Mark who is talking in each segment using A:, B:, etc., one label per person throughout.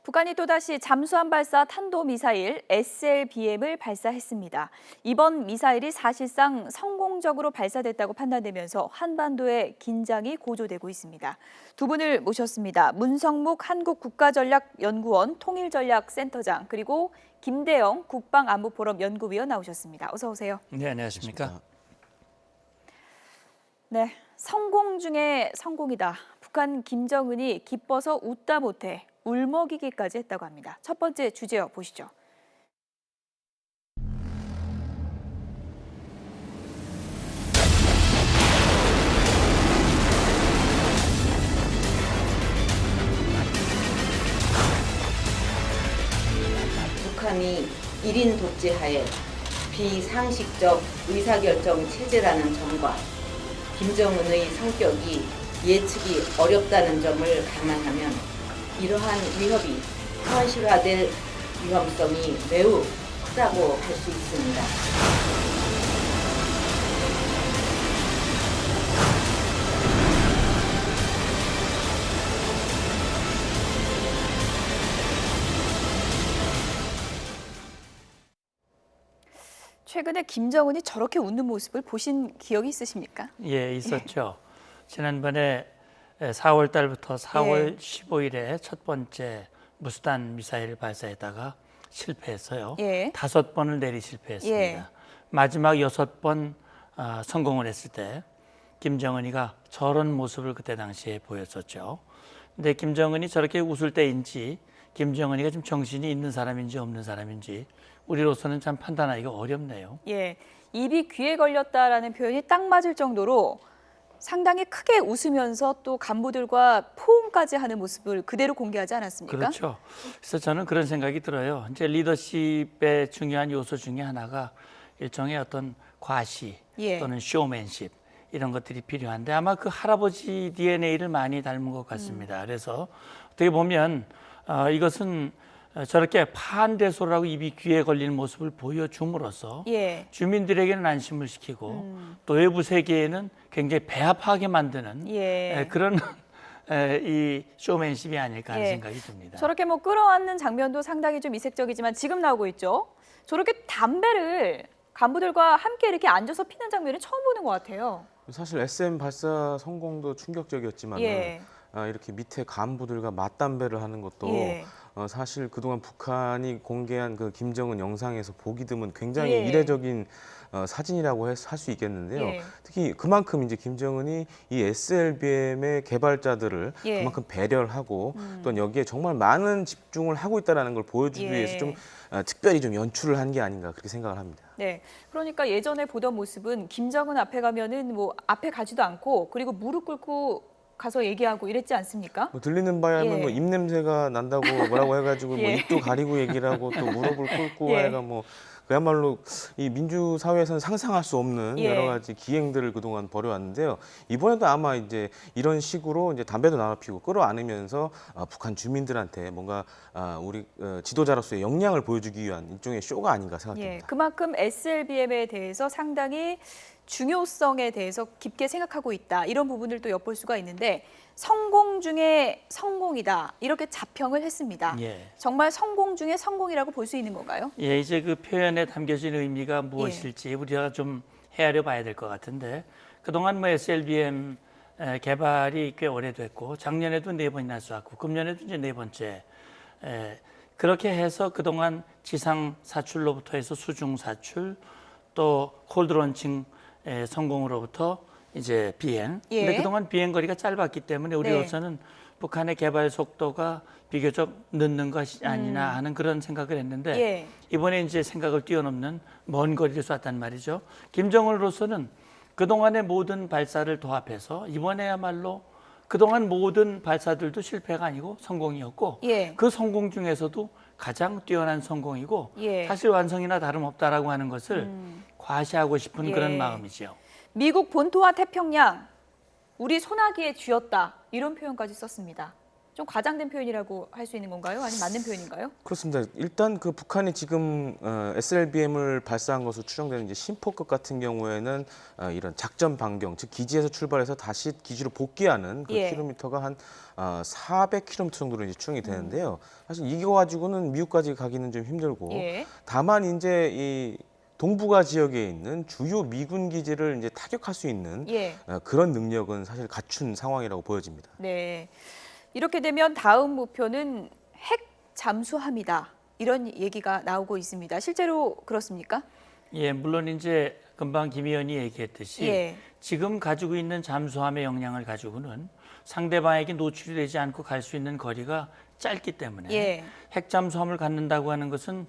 A: 북한이 또다시 잠수함 발사 탄도미사일 SLBM을 발사했습니다. 이번 미사일이 사실상 성공적으로 발사됐다고 판단되면서 한반도의 긴장이 고조되고 있습니다. 두 분을 모셨습니다. 문성묵 한국국가전략연구원 통일전략센터장 그리고 김대영 국방안보포럼 연구위원 나오셨습니다. 어서 오세요.
B: 네, 안녕하십니까.
A: 네, 성공 중에 성공이다. 북한 김정은이 기뻐서 웃다 못해 울먹이기까지 했다고 합니다. 첫 번째 주제어 보시죠.
C: 북한이 1인 독재하에 비상식적 의사결정 체제라는 점과 김정은의 성격이 예측이 어렵다는 점을 감안하면 이러한 위협이 현실화될 위험성이 매우 크다고 할 수 있습니다.
A: 최근에 김정은이 저렇게 웃는 모습을 보신 기억이 있으십니까?
B: 예, 있었죠. 지난번에 4월 달부터 4월 15일에 첫 번째 무수단 미사일을 발사했다가 실패했어요.
A: 예.
B: 5번을 내리 실패했습니다.
A: 예.
B: 마지막 6번 성공을 했을 때 김정은이가 저런 모습을 그때 당시에 보였었죠. 근데 김정은이 저렇게 웃을 때인지 김정은이가 좀 정신이 있는 사람인지 없는 사람인지 우리로서는 참 판단하기가 어렵네요.
A: 예, 입이 귀에 걸렸다라는 표현이 딱 맞을 정도로 상당히 크게 웃으면서 또 간부들과 포옹까지 하는 모습을 그대로 공개하지 않았습니까?
B: 그렇죠. 그래서 저는 그런 생각이 들어요. 이제 리더십의 중요한 요소 중에 하나가 일종의 어떤 과시 또는 쇼맨십 이런 것들이 필요한데 아마 그 할아버지 DNA를 많이 닮은 것 같습니다. 그래서 어떻게 보면 이것은 저렇게 파한대소라고 입이 귀에 걸리는 모습을 보여줌으로써 주민들에게는 안심을 시키고 또 외부 세계에는 굉장히 배합하게 만드는 그런 이 쇼맨십이 아닐까 하는 생각이 듭니다.
A: 저렇게 뭐 끌어안는 장면도 상당히 좀 이색적이지만 지금 나오고 있죠. 저렇게 담배를 간부들과 함께 이렇게 앉아서 피는 장면을 처음 보는 것 같아요.
D: 사실 SM 발사 성공도 충격적이었지만 이렇게 밑에 간부들과 맞담배를 하는 것도 사실 그동안 북한이 공개한 그 김정은 영상에서 보기 드문 굉장히 이례적인 사진이라고 할 수 있겠는데요. 특히 그만큼 이제 김정은이 이 SLBM의 개발자들을 그만큼 배려를 하고 또 여기에 정말 많은 집중을 하고 있다는 걸 보여주기 위해서 좀 특별히 좀 연출을 한 게 아닌가 그렇게 생각을 합니다.
A: 네, 그러니까 예전에 보던 모습은 김정은 앞에 가면은 뭐 앞에 가지도 않고 그리고 무릎 꿇고 가서 얘기하고 이랬지 않습니까?
D: 뭐 들리는 바에 하면 뭐 입냄새가 난다고 뭐라고 해가지고 뭐 입도 가리고 얘기를 하고 또 무릎을 꿇고 해가 뭐 그야말로 이 민주 사회에서는 상상할 수 없는 여러 가지 기행들을 그동안 벌여왔는데요. 이번에도 아마 이제 이런 식으로 이제 담배도 나눠 피우고 끌어안으면서 북한 주민들한테 뭔가 우리 지도자로서의 역량을 보여주기 위한 일종의 쇼가 아닌가 생각됩니다.
A: 그만큼 SLBM에 대해서 상당히 중요성에 대해서 깊게 생각하고 있다. 이런 부분을 또 엿볼 수가 있는데 성공 중에 성공이다. 이렇게 자평을 했습니다. 정말 성공 중에 성공이라고 볼 수 있는 건가요?
B: 예, 이제 그 표현에 담겨진 의미가 무엇일지 우리가 좀 헤아려 봐야 될 것 같은데 그동안 뭐 SLBM 개발이 꽤 오래됐고 작년에도 4번이나 쐈고 금년에도 이제 4번째 그렇게 해서 그동안 지상 사출로부터 해서 수중 사출 또 콜드 론칭 성공으로부터 이제 비행. 근데 그동안 비행 거리가 짧았기 때문에 우리로서는 북한의 개발 속도가 비교적 늦는 것이 아니나 하는 그런 생각을 했는데 이번에 이제 생각을 뛰어넘는 먼 거리를 쐈단 말이죠. 김정은으로서는 그동안의 모든 발사를 도합해서 이번에야말로 그동안 모든 발사들도 실패가 아니고 성공이었고 그 성공 중에서도 가장 뛰어난 성공이고 사실 완성이나 다름없다라고 하는 것을 과시하고 싶은 그런 마음이죠.
A: 미국 본토와 태평양, 우리 소나기에 쥐었다. 이런 표현까지 썼습니다. 좀 과장된 표현이라고 할 수 있는 건가요? 아니면 맞는 표현인가요?
D: 그렇습니다. 일단 그 북한이 지금 SLBM을 발사한 것으로 추정되는 이제 심포급 같은 경우에는 이런 작전 반경, 즉 기지에서 출발해서 다시 기지로 복귀하는 그
A: 예.
D: 킬로미터가 한 400km 정도로 이제 추정이 되는데요. 사실 이거 가지고는 미국까지 가기는 좀 힘들고,
A: 예.
D: 다만 이제 이 동북아 지역에 있는 주요 미군 기지를 이제 타격할 수 있는
A: 예.
D: 그런 능력은 사실 갖춘 상황이라고 보여집니다.
A: 네. 이렇게 되면 다음 목표는 핵 잠수함이다. 이런 얘기가 나오고 있습니다. 실제로 그렇습니까?
B: 예, 물론 이제 금방 김 의원이 얘기했듯이
A: 예.
B: 지금 가지고 있는 잠수함의 역량을 가지고는 상대방에게 노출이 되지 않고 갈 수 있는 거리가 짧기 때문에
A: 예.
B: 핵 잠수함을 갖는다고 하는 것은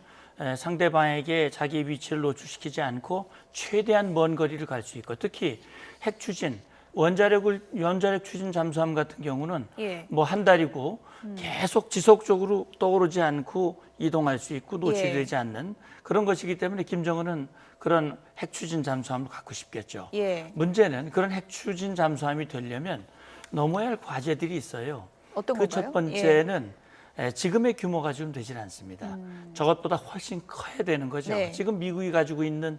B: 상대방에게 자기 위치를 노출시키지 않고 최대한 먼 거리를 갈 수 있고, 특히 핵 추진, 원자력 추진 잠수함 같은 경우는
A: 예.
B: 뭐 한 달이고 계속 지속적으로 떠오르지 않고 이동할 수 있고 노출되지
A: 예.
B: 않는 그런 것이기 때문에 김정은은 그런 핵 추진 잠수함을 갖고 싶겠죠.
A: 예.
B: 문제는 그런 핵 추진 잠수함이 되려면 넘어야 할 과제들이 있어요.
A: 어떤
B: 그
A: 건가요?
B: 첫 번째는 지금의 규모가 좀 되질 않습니다. 저것보다 훨씬 커야 되는 거죠.
A: 네.
B: 지금 미국이 가지고 있는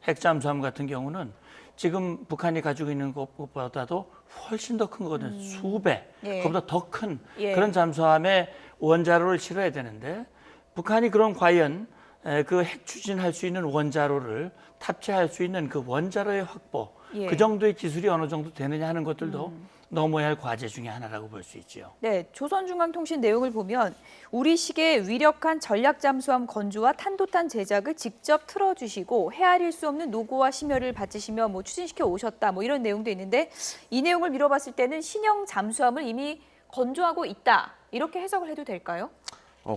B: 핵 잠수함 같은 경우는 지금 북한이 가지고 있는 것보다도 훨씬 더 큰 거는 수배,
A: 예.
B: 그보다 더 큰
A: 예.
B: 그런 잠수함에 원자로를 실어야 되는데, 북한이 그럼 과연 그 핵 추진할 수 있는 원자로를 탑재할 수 있는 그 원자로의 확보,
A: 예.
B: 그 정도의 기술이 어느 정도 되느냐 하는 것들도 넘어야 할 과제 중에 하나라고 볼 수 있죠.
A: 네, 조선중앙통신 내용을 보면 우리식의 위력한 전략 잠수함 건조와 탄도탄 제작을 직접 틀어주시고 헤아릴 수 없는 노고와 심혈을 바치시며 뭐 추진시켜 오셨다, 뭐 이런 내용도 있는데, 이 내용을 미뤄봤을 때는 신형 잠수함을 이미 건조하고 있다, 이렇게 해석을 해도 될까요?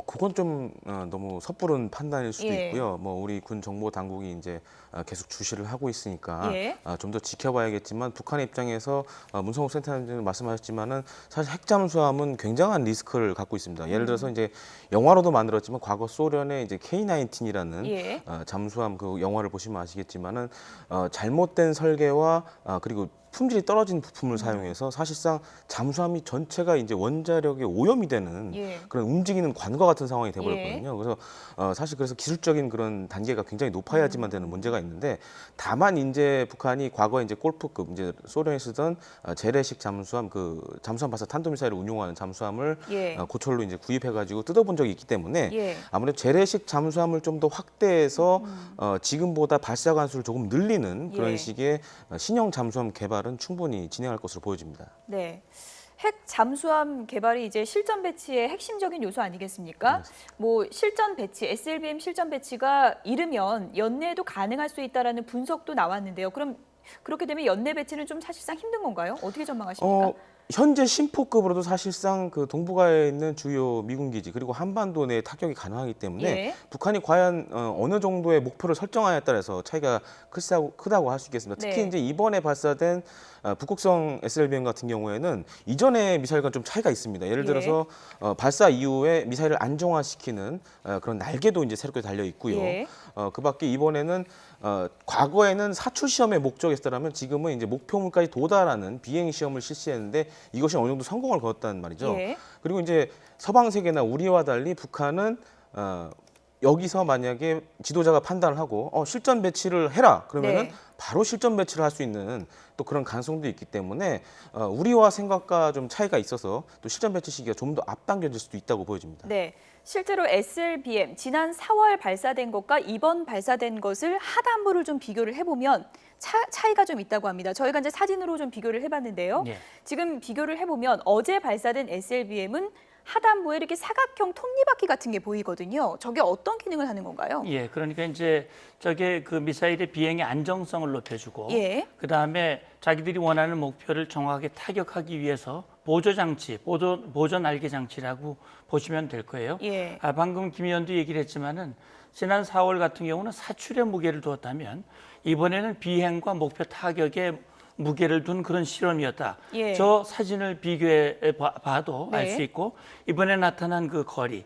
D: 그건 좀 너무 섣부른 판단일 수도
A: 예.
D: 있고요. 뭐 우리 군 정보 당국이 이제 계속 주시를 하고 있으니까
A: 예.
D: 좀 더 지켜봐야겠지만, 북한의 입장에서 문성욱 센터장님 말씀하셨지만은 사실 핵잠수함은 굉장한 리스크를 갖고 있습니다. 예를 들어서 이제 영화로도 만들었지만 과거 소련의 이제 K-19이라는
A: 예.
D: 잠수함 그 영화를 보시면 아시겠지만은 잘못된 설계와 그리고 품질이 떨어진 부품을 사용해서 사실상 잠수함이 전체가 이제 원자력에 오염이 되는
A: 예.
D: 그런 움직이는 관과 같은 상황이 돼버렸거든요. 그래서 사실 그래서 기술적인 그런 단계가 굉장히 높아야지만 되는 문제가 있는데, 다만 이제 북한이 과거에 이제 골프급 이제 소련에 쓰던 재래식 잠수함, 그 잠수함 발사 탄도미사일을 운용하는 잠수함을
A: 예.
D: 고철로 이제 구입해가지고 뜯어본 적이 있기 때문에
A: 예.
D: 아무래도 재래식 잠수함을 좀 더 확대해서 지금보다 발사 관수를 조금 늘리는 그런
A: 예.
D: 식의 신형 잠수함 개발은 충분히 진행할 것으로 보여집니다.
A: 네. 핵 잠수함 개발이 이제 실전 배치의 핵심적인 요소 아니겠습니까? 뭐 실전 배치, SLBM 실전 배치가 이르면 연내에도 가능할 수 있다라는 분석도 나왔는데요. 그럼 그렇게 되면 연내 배치는 좀 사실상 힘든 건가요? 어떻게 전망하십니까?
D: 현재 심포급으로도 사실상 그 동북아에 있는 주요 미군 기지 그리고 한반도 내 타격이 가능하기 때문에
A: 예.
D: 북한이 과연 어느 정도의 목표를 설정하냐에 따라서 차이가 크다고 할 수 있겠습니다. 특히
A: 네.
D: 이제 이번에 발사된 북극성 SLBM 같은 경우에는 이전의 미사일과 좀 차이가 있습니다. 예를
A: 예.
D: 들어서 발사 이후에 미사일을 안정화시키는 그런 날개도 이제 새롭게 달려 있고요.
A: 예.
D: 그밖에 이번에는 과거에는 사출 시험의 목적이었다면 지금은 이제 목표물까지 도달하는 비행 시험을 실시했는데 이것이 어느 정도 성공을 거뒀다는 말이죠.
A: 예.
D: 그리고 이제 서방 세계나 우리와 달리 북한은 여기서 만약에 지도자가 판단을 하고 실전 배치를 해라 그러면은
A: 네.
D: 바로 실전 배치를 할 수 있는 또 그런 가능성도 있기 때문에 우리와 생각과 좀 차이가 있어서 또 실전 배치 시기가 좀 더 앞당겨질 수도 있다고 보여집니다.
A: 네. 실제로 SLBM 지난 4월 발사된 것과 이번 발사된 것을 하단부를 좀 비교를 해보면 차이가 좀 있다고 합니다. 저희가 이제 사진으로 좀 비교를 해봤는데요.
B: 예.
A: 지금 비교를 해보면 어제 발사된 SLBM은 하단부에 이렇게 사각형 톱니바퀴 같은 게 보이거든요. 저게 어떤 기능을 하는 건가요?
B: 예, 그러니까 이제 저게 그 미사일의 비행의 안정성을 높여주고,
A: 예.
B: 그 다음에 자기들이 원하는 목표를 정확하게 타격하기 위해서 보조 장치, 보조 날개 장치라고 보시면 될 거예요.
A: 예.
B: 방금 김 의원도 얘기를 했지만은 지난 4월 같은 경우는 사출에 무게를 두었다면 이번에는 비행과 목표 타격에 무게를 둔 그런 실험이었다.
A: 예.
B: 저 사진을 비교해 봐도 알
A: 네.
B: 수 있고, 이번에 나타난 그 거리,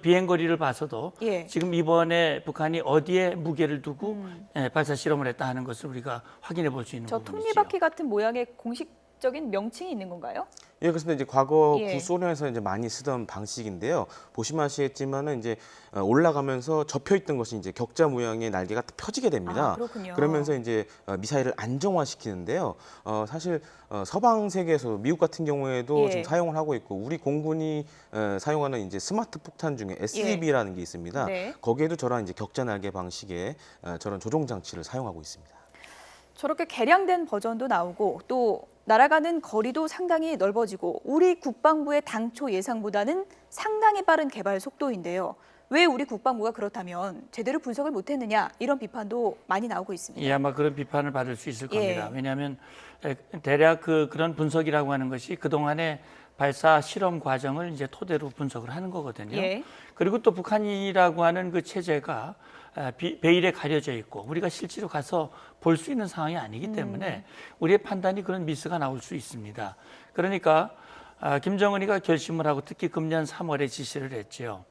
B: 비행거리를 봐서도
A: 예.
B: 지금 이번에 북한이 어디에 무게를 두고 발사 실험을 했다 하는 것을 우리가 확인해 볼 수 있는
A: 저
B: 부분이죠.
A: 톱니바퀴 같은 모양의 공식 적인 명칭이 있는 건가요?
D: 예, 그렇습니다. 이제 과거
A: 예.
D: 구소련에서 이제 많이 쓰던 방식인데요. 보시면 아시겠지만은 이제 올라가면서 접혀 있던 것이 이제 격자 모양의 날개가 펴지게 됩니다.
A: 아, 그렇군요.
D: 그러면서 이제 미사일을 안정화시키는데요. 사실 서방 세계에서 미국 같은 경우에도
A: 예.
D: 지금 사용을 하고 있고 우리 공군이 사용하는 이제 스마트 폭탄 중에 SDB라는 게 있습니다.
A: 네.
D: 거기에도 저런 이제 격자 날개 방식의 저런 조종 장치를 사용하고 있습니다.
A: 저렇게 개량된 버전도 나오고 또 날아가는 거리도 상당히 넓어지고 우리 국방부의 당초 예상보다는 상당히 빠른 개발 속도인데요. 왜 우리 국방부가 그렇다면 제대로 분석을 못했느냐 이런 비판도 많이 나오고 있습니다.
B: 예, 아마 그런 비판을 받을 수 있을 겁니다.
A: 예.
B: 왜냐하면 대략 그런 분석이라고 하는 것이 그동안의 발사 실험 과정을 이제 토대로 분석을 하는 거거든요.
A: 예.
B: 그리고 또 북한이라고 하는 그 체제가 베일에 가려져 있고 우리가 실제로 가서 볼 수 있는 상황이 아니기 때문에 우리의 판단이 그런 미스가 나올 수 있습니다. 그러니까 김정은이가 결심을 하고 특히 금년 3월에 지시를 했죠.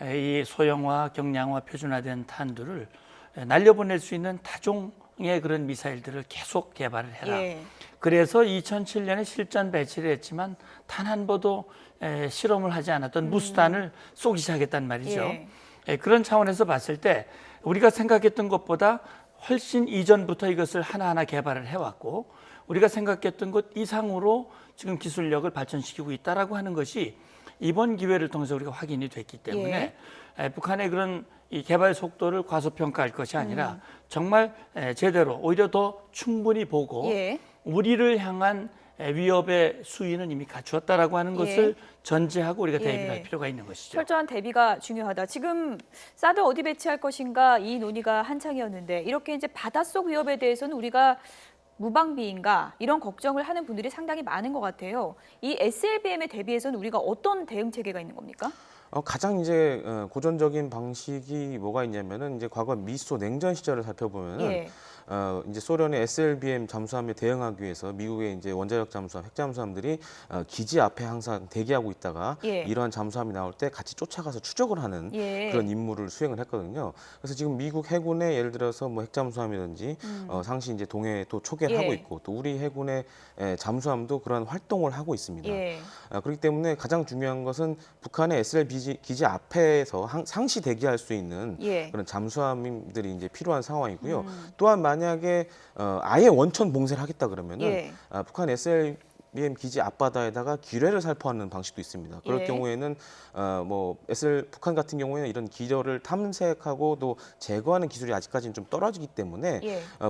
B: 이 소형화, 경량화, 표준화된 탄두를 날려보낼 수 있는 타종의 그런 미사일들을 계속 개발을 해라.
A: 예.
B: 그래서 2007년에 실전 배치를 했지만 단 한 번도 실험을 하지 않았던 무수단을 쏘기 시작했단 말이죠.
A: 예.
B: 그런 차원에서 봤을 때 우리가 생각했던 것보다 훨씬 이전부터 이것을 하나하나 개발을 해왔고 우리가 생각했던 것 이상으로 지금 기술력을 발전시키고 있다라고 하는 것이 이번 기회를 통해서 우리가 확인이 됐기 때문에 북한의 그런 이 개발 속도를 과소평가할 것이 아니라 정말 제대로 오히려 더 충분히 보고
A: 예.
B: 우리를 향한 위협의 수위는 이미 갖추었다라고 하는 것을 전제하고 우리가 대비를 할 필요가 있는 것이죠.
A: 철저한 대비가 중요하다. 지금 사드 어디 배치할 것인가 이 논의가 한창이었는데 이렇게 이제 바닷속 위협에 대해서는 우리가 무방비인가 이런 걱정을 하는 분들이 상당히 많은 것 같아요. 이 SLBM에 대비해서는 우리가 어떤 대응 체계가 있는 겁니까?
D: 가장 이제 고전적인 방식이 뭐가 있냐면은 이제 과거 미소 냉전 시절을 살펴보면은
A: 예.
D: 이제 소련의 SLBM 잠수함에 대응하기 위해서 미국의 이제 원자력 잠수함, 핵 잠수함들이 기지 앞에 항상 대기하고 있다가
A: 예.
D: 이러한 잠수함이 나올 때 같이 쫓아가서 추적을 하는
A: 예.
D: 그런 임무를 수행을 했거든요. 그래서 지금 미국 해군의 예를 들어서 뭐 핵 잠수함이든지 상시 이제 동해에 또 초계를 하고 있고 또 우리 해군의 잠수함도 그런 활동을 하고 있습니다.
A: 예.
D: 그렇기 때문에 가장 중요한 것은 북한의 SLB 기지 앞에서 상시 대기할 수 있는
A: 예.
D: 그런 잠수함들이 이제 필요한 상황이고요. 또한 만약에 아예 원천 봉쇄를 하겠다 그러면은 북한 SLBM 기지 앞바다에다가 기뢰를 살포하는 방식도 있습니다. 그럴
A: 예.
D: 경우에는 뭐 북한 같은 경우에는 이런 기뢰를 탐색하고 또 제거하는 기술이 아직까지는 좀 떨어지기 때문에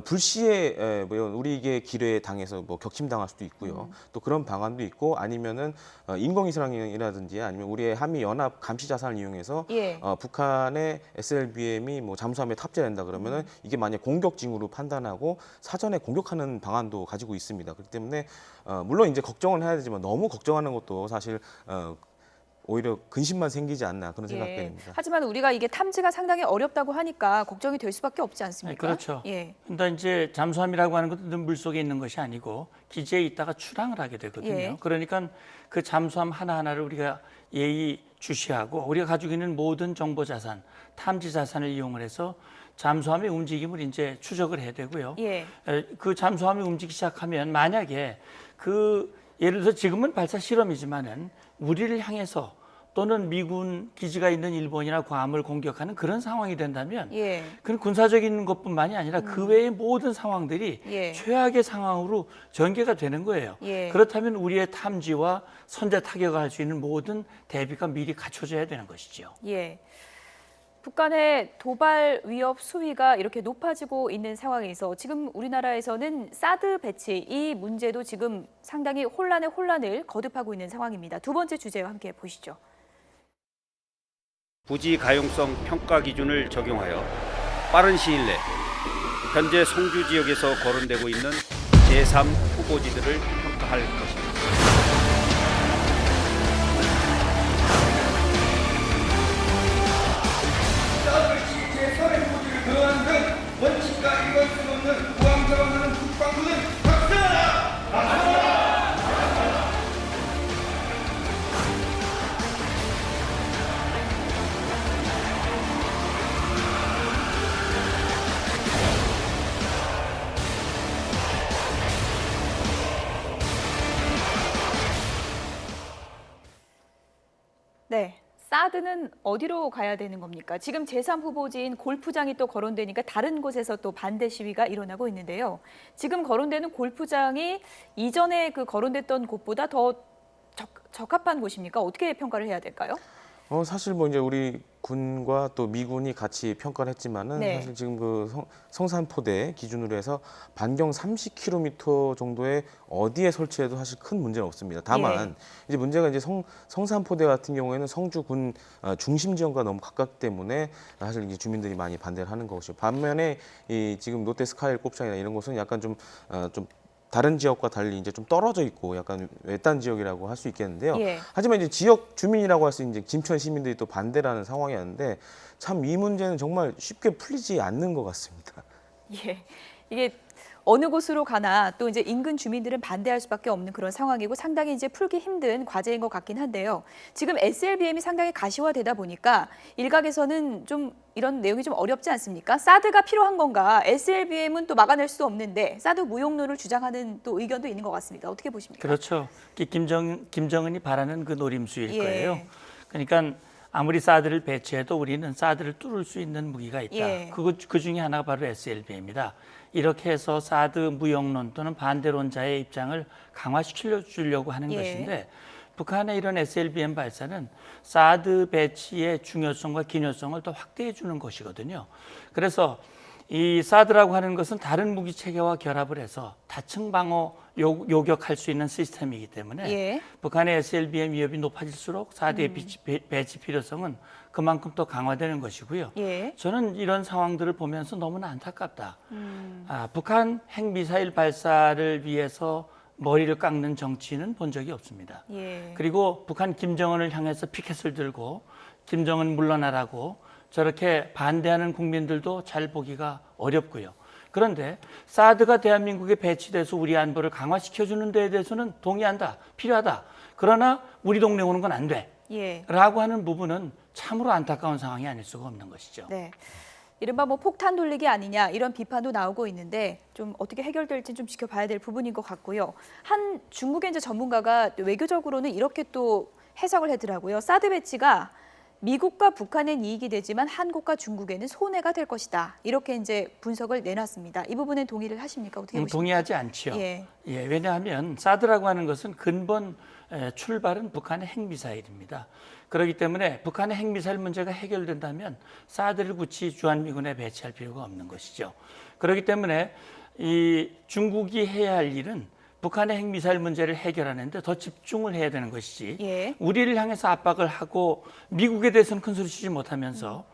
D: 불시에 우리에게 기뢰에 당해서 뭐 격침당할 수도 있고요. 또 그런 방안도 있고 아니면은 인공위성이라든지 아니면 우리의 한미 연합 감시 자산을 이용해서 북한의 SLBM이 뭐 잠수함에 탑재된다 그러면은 이게 만약 공격 징후로 판단하고 사전에 공격하는 방안도 가지고 있습니다. 그렇기 때문에 물론 이제 걱정은 해야 되지만 너무 걱정하는 것도 사실 오히려 근심만 생기지 않나 그런 생각이 듭니다.
A: 하지만 우리가 이게 탐지가 상당히 어렵다고 하니까 걱정이 될 수밖에 없지 않습니까?
B: 그렇죠.
A: 예.
B: 근데 이제 잠수함이라고 하는 것도 물 속에 있는 것이 아니고 기지에 있다가 출항을 하게 되거든요.
A: 예.
B: 그러니까 그 잠수함 하나하나를 우리가 예의 주시하고 우리가 가지고 있는 모든 정보 자산, 탐지 자산을 이용을 해서 잠수함의 움직임을 이제 추적을 해야 되고요.
A: 예.
B: 그 잠수함이 움직이기 시작하면 만약에 예를 들어서 지금은 발사 실험이지만은 우리를 향해서 또는 미군 기지가 있는 일본이나 괌을 공격하는 그런 상황이 된다면 그건 군사적인 것뿐만이 아니라 그 외의 모든 상황들이 최악의 상황으로 전개가 되는 거예요. 그렇다면 우리의 탐지와 선제 타격을 할 수 있는 모든 대비가 미리 갖춰져야 되는 것이죠.
A: 예. 북한의 도발 위협 수위가 이렇게 높아지고 있는 상황에서 지금 우리나라에서는 사드 배치 이 문제도 지금 상당히 혼란에 혼란을 거듭하고 있는 상황입니다. 두 번째 주제와 함께 보시죠.
E: 부지 가용성 평가 기준을 적용하여 빠른 시일 내 현재 송주 지역에서 거론되고 있는 제3 후보지들을 평가할 것입니다.
F: 원칙과 일관성 없는 우왕좌왕하는 국방부는 박살나라!
A: 사드는 어디로 가야 되는 겁니까? 지금 제3후보지인 골프장이 또 거론되니까 다른 곳에서 또 반대 시위가 일어나고 있는데요. 지금 거론되는 골프장이 이전에 그 거론됐던 곳보다 더 적합한 곳입니까? 어떻게 평가를 해야 될까요?
D: 사실 뭐 이제 우리 군과 또 미군이 같이 평가를 했지만은
A: 네.
D: 사실 지금 그 성산포대 기준으로 해서 반경 30km 정도에 어디에 설치해도 사실 큰 문제는 없습니다. 다만 이제 문제가 이제 성산포대 같은 경우에는 성주군 중심 지역과 너무 가깝기 때문에 사실 이제 주민들이 많이 반대를 하는 것이고, 반면에 이 지금 롯데 스카이 골프장이나 이런 곳은 약간 좀 다른 지역과 달리 이제 좀 떨어져 있고 약간 외딴 지역이라고 할 수 있겠는데요.
A: 예.
D: 하지만 이제 지역 주민이라고 할 수 있는 이제 김천 시민들이 또 반대라는 상황이었는데 참 이 문제는 정말 쉽게 풀리지 않는 것 같습니다.
A: 예, 이게 어느 곳으로 가나 또 이제 인근 주민들은 반대할 수밖에 없는 그런 상황이고 상당히 이제 풀기 힘든 과제인 것 같긴 한데요. 지금 SLBM이 상당히 가시화되다 보니까 일각에서는 좀 이런 내용이 좀 어렵지 않습니까? 사드가 필요한 건가? SLBM은 또 막아낼 수 없는데 사드 무용론을 주장하는 또 의견도 있는 것 같습니다. 어떻게 보십니까?
B: 그렇죠. 김정은이 바라는 그 노림수일
A: 예.
B: 거예요. 그러니까 아무리 사드를 배치해도 우리는 사드를 뚫을 수 있는 무기가 있다.
A: 예.
B: 그 중에 하나가 바로 SLBM이다. 이렇게 해서 사드 무용론 또는 반대론자의 입장을 강화시켜 주려고 하는
A: 예.
B: 것인데, 북한의 이런 SLBM 발사는 사드 배치의 중요성과 기묘성을 더 확대해 주는 것이거든요. 그래서 이 사드라고 하는 것은 다른 무기 체계와 결합을 해서 다층 방어 요격할 수 있는 시스템이기 때문에
A: 예.
B: 북한의 SLBM 위협이 높아질수록 사드의 배치 필요성은 그만큼 더 강화되는 것이고요.
A: 예.
B: 저는 이런 상황들을 보면서 너무나 안타깝다. 북한 핵미사일 발사를 위해서 머리를 깎는 정치인은 본 적이 없습니다.
A: 예.
B: 그리고 북한 김정은을 향해서 피켓을 들고 김정은 물러나라고 저렇게 반대하는 국민들도 잘 보기가 어렵고요. 그런데 사드가 대한민국에 배치돼서 우리 안보를 강화시켜주는 데에 대해서는 동의한다, 필요하다. 그러나 우리 동네 오는 건 안 돼.
A: 예.
B: 라고 하는 부분은 참으로 안타까운 상황이 아닐 수가 없는 것이죠.
A: 네. 이른바 뭐 폭탄 돌리기 아니냐 이런 비판도 나오고 있는데 좀 어떻게 해결될지 좀 지켜봐야 될 부분인 것 같고요. 한 중국의 이제 전문가가 외교적으로는 이렇게 또 해석을 하더라고요. 사드 배치가 미국과 북한엔 이익이 되지만 한국과 중국에는 손해가 될 것이다. 이렇게 이제 분석을 내놨습니다. 이 부분은 동의를 하십니까? 어떻게 보십니까?
B: 동의하지 않지요.
A: 예.
B: 왜냐하면 사드라고 하는 것은 근본 출발은 북한의 핵미사일입니다. 그렇기 때문에 북한의 핵미사일 문제가 해결된다면 사드를 굳이 주한미군에 배치할 필요가 없는 것이죠. 그렇기 때문에 이 중국이 해야 할 일은 북한의 핵미사일 문제를 해결하는 데 더 집중을 해야 되는 것이지,
A: 예.
B: 우리를 향해서 압박을 하고 미국에 대해서는 큰 소리 치지 못하면서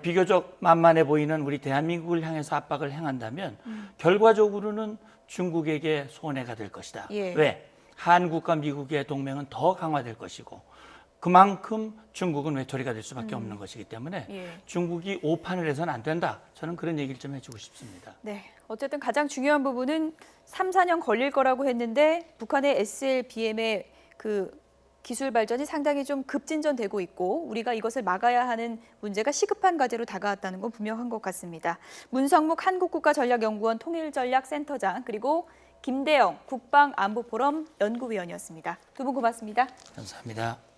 B: 비교적 만만해 보이는 우리 대한민국을 향해서 압박을 행한다면 결과적으로는 중국에게 손해가 될 것이다.
A: 예.
B: 왜? 한국과 미국의 동맹은 더 강화될 것이고 그만큼 중국은 외톨이가 될 수밖에 없는 것이기 때문에
A: 예.
B: 중국이 오판을 해서는 안 된다. 저는 그런 얘기를 좀 해주고 싶습니다.
A: 네. 어쨌든 가장 중요한 부분은 3, 4년 걸릴 거라고 했는데 북한의 SLBM의 그 기술 발전이 상당히 좀 급진전되고 있고 우리가 이것을 막아야 하는 문제가 시급한 과제로 다가왔다는 건 분명한 것 같습니다. 문성묵 한국국가전략연구원 통일전략센터장 그리고 김대영 국방안보포럼 연구위원이었습니다. 두 분 고맙습니다.
B: 감사합니다.